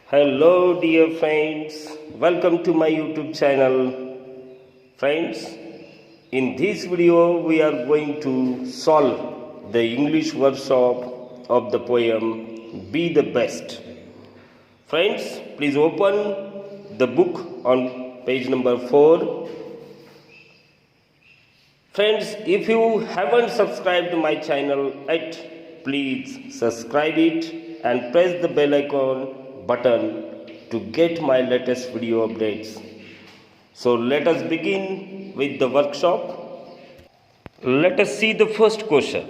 Hello, dear friends. Welcome to my YouTube channel. Friends, in this video, we are going to solve the English workshop of the poem Be the Best. Friends, please open the book on page number 4. Friends, if you haven't subscribed to my channel yet, please subscribe it and press the bell icon button to get my latest video updates. So let us begin with the workshop. Let us see the first question.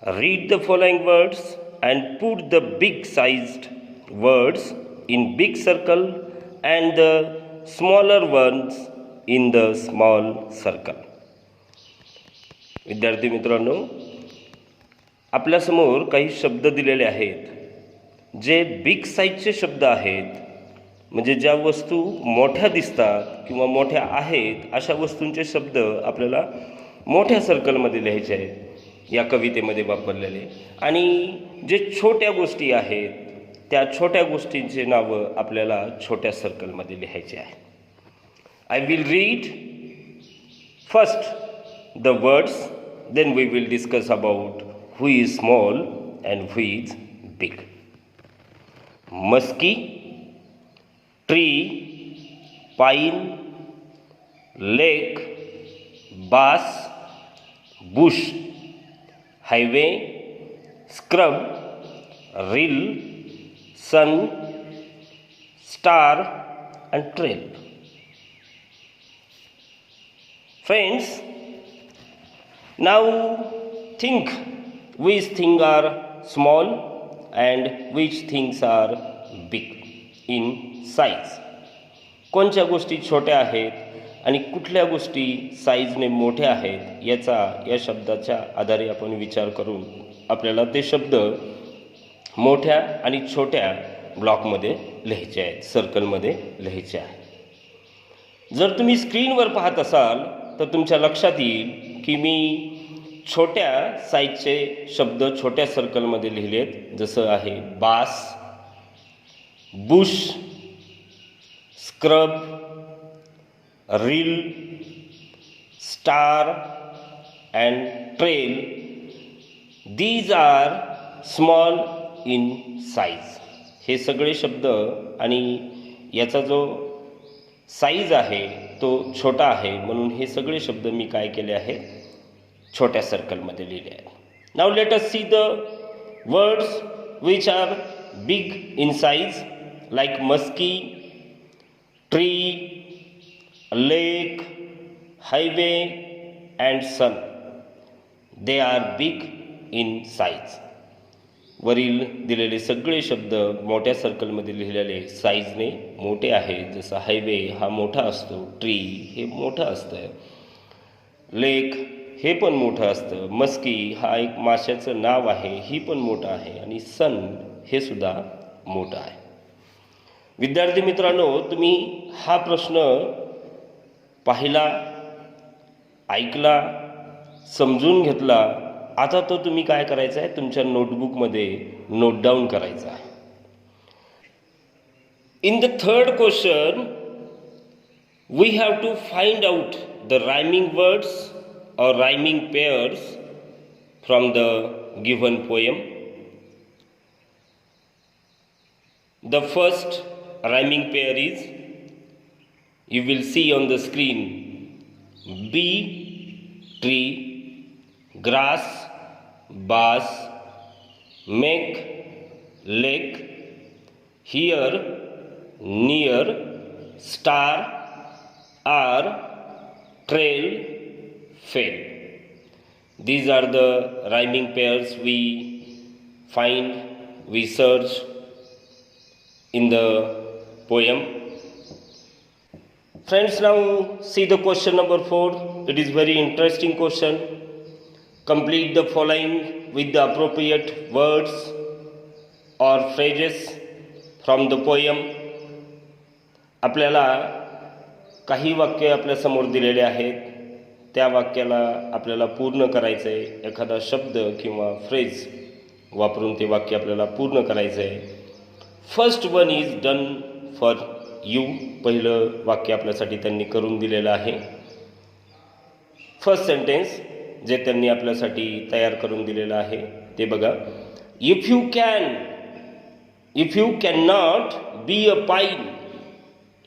Read the following words and put the big sized words in big circle and the smaller ones in the small circle. विद्यार्थी मित्रांनो, आपल्यासमोर काही शब्द दिलेले आहेत जे big साईजचे शब्द आहेत, म्हणजे ज्या वस्तू मोठ्या दिसतात किंवा मोठ्या आहेत अशा वस्तूंचे शब्द आपल्याला मोठ्या सर्कलमध्ये लिहायचे आहेत या कवितेमध्ये वापरलेले, आणि जे छोट्या गोष्टी आहेत त्या छोट्या गोष्टींचे नावं आपल्याला छोट्या सर्कलमध्ये लिहायचे आहे. I will read first the words, then we will discuss about who is small and who is big. Musky, tree, pine, lake, bass, bush, highway, scrub, rill, sun, star and trail. Friends, now think which things are small and which things are big in size. कोणत्या गोष्टी छोट्या आहेत आणि कुठल्या गोष्टी साईजने मोठ्या आहेत याचा या शब्दाच्या आधारे आपण विचार करून आपल्याला ते शब्द मोठ्या आणि छोट्या ब्लॉकमध्ये लिहायचे आहेत, सर्कलमध्ये लिहायचे आहेत. जर तुम्ही स्क्रीनवर पाहत असाल तर तुमच्या लक्षात येईल की मी छोट्या साईजचे शब्द छोट्या सर्कलमध्ये लिहिलेत, जसं आहे bass, bush, scrub, reel, star and trail. These are small in size. हे सगळे शब्द आणि याचा जो साईज आहे तो छोटा आहे, म्हणून हे सगळे शब्द मी काय केले आहेत, छोट्या सर्कलमध्ये लिहिले आहेत. Now let us see the words which are big in size, like muskie, tree, lake, highway and sun. They are big in size. वरील दिलेले सगळे शब्द मोठ्या सर्कलमध्ये लिहिलेले साईजने मोठे आहेत, जसं हायवे हा मोठा असतो, ट्री हे मोठं असतं, लेक हे पण मोठं असतं, मस्की हा एक माशाचं नाव आहे ही पण मोठं आहे, आणि सन हे सुद्धा मोठं आहे. विद्यार्थी मित्रांनो, तुम्ही हा प्रश्न पाहिला, ऐकला, समजून घेतला. आता तो तुम्ही काय करायचं आहे, तुमच्या नोटबुकमध्ये नोट डाऊन करायचा आहे. In the third question we have to find out the rhyming words or rhyming pairs from the given poem. The first rhyming pair is, you will see on the screen, bee, tree, grass, bass, make, lake, here, near, star, are, trail, fail. These are the rhyming pairs we find, we search in the poem. Friends, now see the question number 4. It is very interesting question. Complete the following with the appropriate words or phrases from the poem. आपल्याला काही वाक्य आपल्या समोर दिलेले आहेत, त्या वाक्याला आपल्याला पूर्ण करायचं आहे. एखादा शब्द किंवा फ्रेज वापरून ते वाक्य आपल्याला पूर्ण करायचं आहे. First one is done for you. पहिलं वाक्य आपल्यासाठी त्यांनी करून दिलेलं आहे. फर्स्ट सेंटेन्स जे त्यांनी आपल्यासाठी तयार करून दिलेलं आहे ते बघा. If you can not be a pine,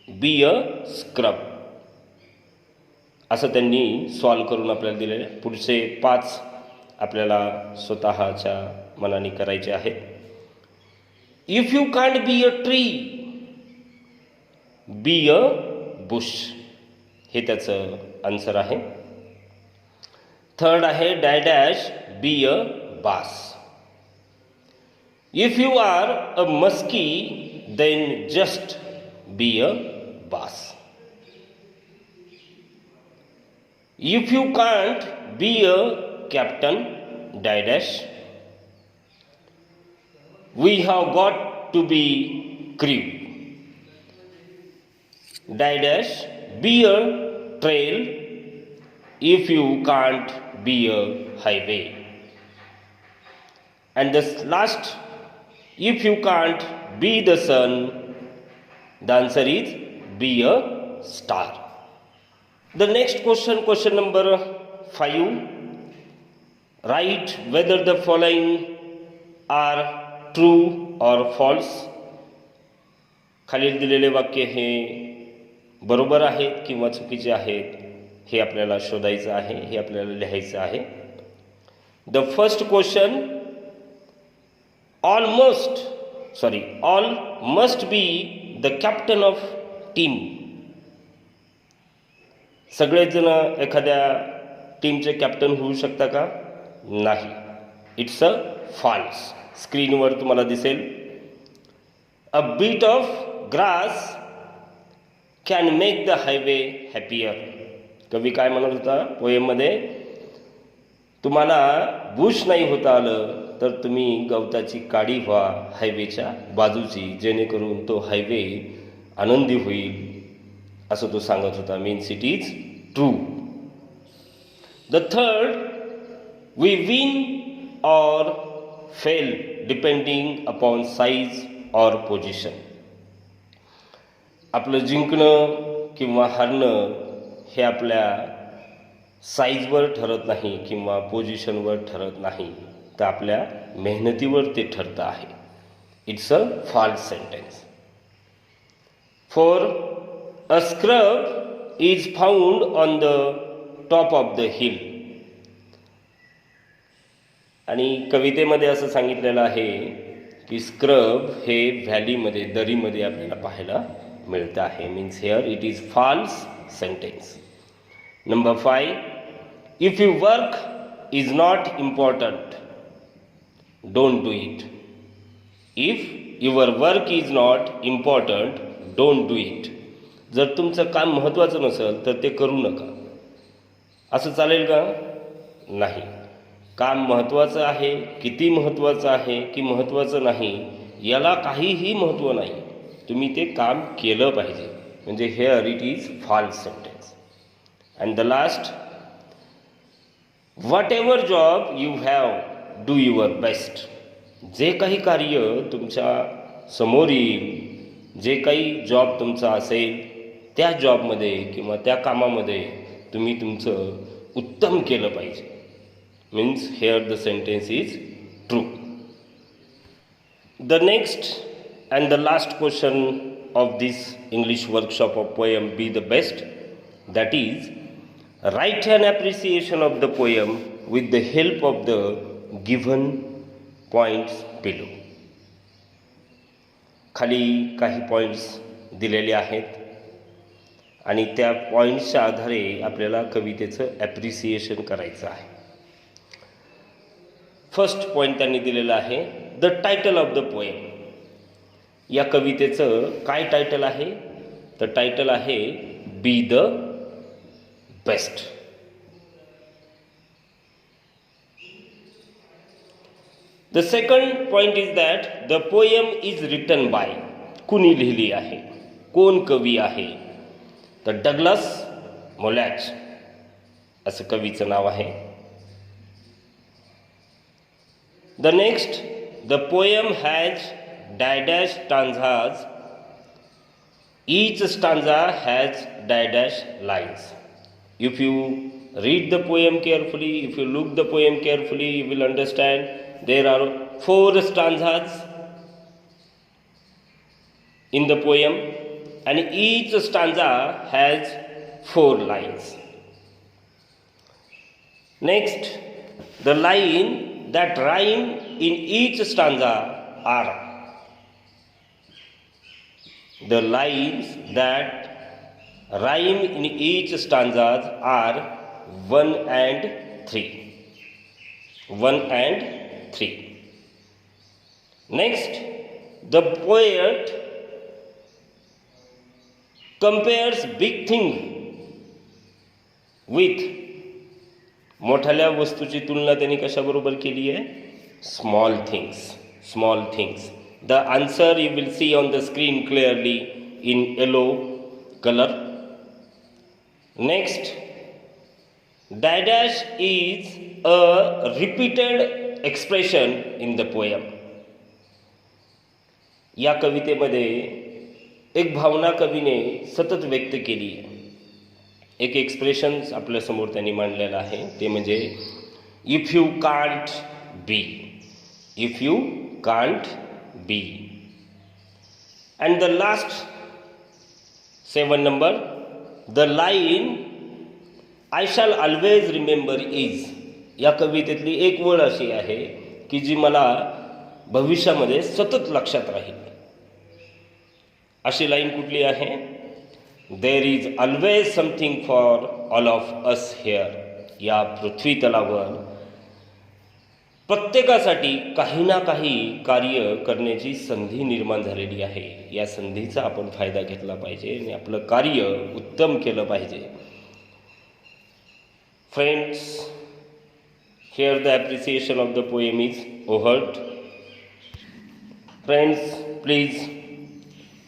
be a scrub. असं त्यांनी सॉल्व करून आपल्याला दिलेलं आहे. पुढचे 5 आपल्याला स्वतःच्या मनाने करायचे आहेत. If you can't be a tree, be a bush. हे त्याचं आन्सर आहे. थर्ड आहे dash be a bass. If you are a muskie then just be a bass. If you can't be a captain, dash, we have got to be crew. Dash, be a trail if you can't be a highway. And this last, if you can't be the sun, the answer is be a star. The next question number 5. Write whether the following are true or false. खालील दिलेले वाक्य हे बरोबर आहेत किंवा चुकीचे आहेत हे आपल्याला शोधायचं आहे, हे आपल्याला लिहायचं आहे. The first question, all must be the captain of team. सगळेच जण एखाद्या टीमचे कॅप्टन होऊ शकता का? नाही. It's a false. स्क्रीनवर तुम्हाला दिसेल. A bit of grass can make the highway happier. कवी काय म्हणत होता पोएममध्ये? तुम्हाला बुश नाही होता आलं तर तुम्ही गवताची काडी व्हा हायवेच्या बाजूची, जेणेकरून तो हायवे आनंदी होईल, असं तो सांगत होता. Means it is true. The third, we win or fail depending upon size or position. आपलं जिंकणं किंवा हारणं हे आपल्या साईजवर ठरत नाही किंवा पोझिशनवर ठरत नाही, तर आपल्या मेहनतीवर ते ठरतं आहे. It's a false sentence. 4. A scrub is found on the top of the hill. आणि कवितेमध्ये असं सांगितलेलं आहे की स्क्रब हे व्हॅलीमध्ये, दरीमध्ये आपल्याला पाहायला मिळतं आहे. Means here it is false sentence. Number 5. If you work is not important, don't do it. If your work is not important, don't do it. जर तुमचं काम महत्त्वाचं नसेल तर ते करू नका. असं चालेल का? नाही. काम महत्त्वाचं आहे, किती महत्त्वाचं आहे की महत्त्वाचं नाही, याला काहीही महत्त्व नाही. तुम्ही ते काम केलं पाहिजे. म्हणजे here it is false sentence. And the last, whatever job you have, do your best. जे काही कार्य तुमच्या समोर येईल, जे काही जॉब तुमचा असेल, त्या जॉबमध्ये किंवा त्या कामामध्ये तुम्ही तुमचं उत्तम केलं पाहिजे. Means here the sentence is true. The next and the last question of this English workshop of poem be the best, that is write an appreciation of the poem with the help of the given points below. खाली काही points दिलेले आहेत आणि त्या पॉईंट्सच्या आधारे आपल्याला कवितेचं appreciation करायचं आहे. फर्स्ट पॉईंट त्यांनी दिलेलं आहे, the title of the poem. या कवितेचं काय टायटल आहे? तर टायटल आहे बी the best. The second point is that the poem is written by. कुणी लिहिली आहे? कोण कवी आहे? तर डग्लस मोलॅच असं कवीचं नाव आहे. The next, the poem has dash stanzas. Each stanza has dash lines. If you read the poem carefully, if you look the poem carefully, you will understand there are 4 stanzas in the poem, and each stanza has 4 lines. Next, the line that rhyme in each stanza are the lines that rhyme in each stanzas are 1 and 3. 1 and 3. Next, the poet compares big thing with मोठ्या वस्तूची तुलना त्यांनी कशाबरोबर केली आहे? Small things. The answer you will see on the screen clearly in yellow colour. Next, dash is a repeated expression in the poem. या कवितेमध्ये एक भावना कवीने सतत व्यक्त केली आहे. एक एक्सप्रेशन्स आपल्यासमोर त्यांनी मांडलेलं आहे, ते म्हणजे if you can't B. And the last 7 number, the line I shall always remember is. या कवितेतली एक वळ अशी आहे की जी मला भविष्यामध्ये सतत लक्षात राहील. अशी लाईन कुठली आहे? There is always something for all of us here. या पृथ्वी तलावर प्रत्येकासाठी काही ना काही कार्य करण्याची संधी निर्माण झालेली आहे. या संधीचा आपण फायदा घेतला पाहिजे आणि आपलं कार्य उत्तम केलं पाहिजे. Friends, here the appreciation of the poem is over. Friends, please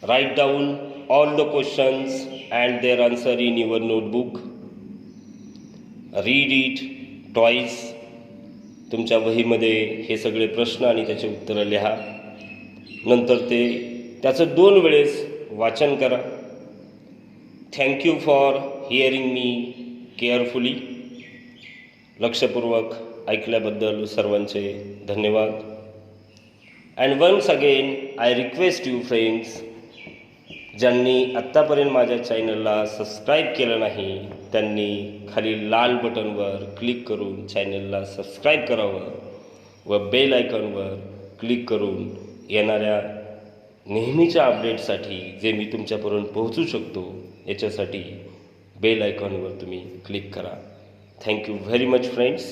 write down all the questions and their answer in your notebook. Read it twice. तुमच्या वहीमध्ये हे सगळे प्रश्न आणि त्याचे उत्तरं लिहा. नंतर त्याचं 2 वेळेस वाचन करा. Thank you for hearing me carefully. लक्षपूर्वक ऐकल्याबद्दल सर्वांचे धन्यवाद. And once again I request you friends, ज्यांनी आत्तापर्यंत माझ्या चॅनलला सबस्क्राईब केलं नाही त्यांनी खाली लाल बटनवर क्लिक करून चॅनलला सबस्क्राईब करावं व बेल आयकॉनवर क्लिक करून येणाऱ्या नेहमीच्या अपडेटसाठी जे मी तुमच्यापर्यंत पोहोचू शकतो याच्यासाठी बेल आयकॉनवर तुम्ही क्लिक करा. Thank you very much, friends.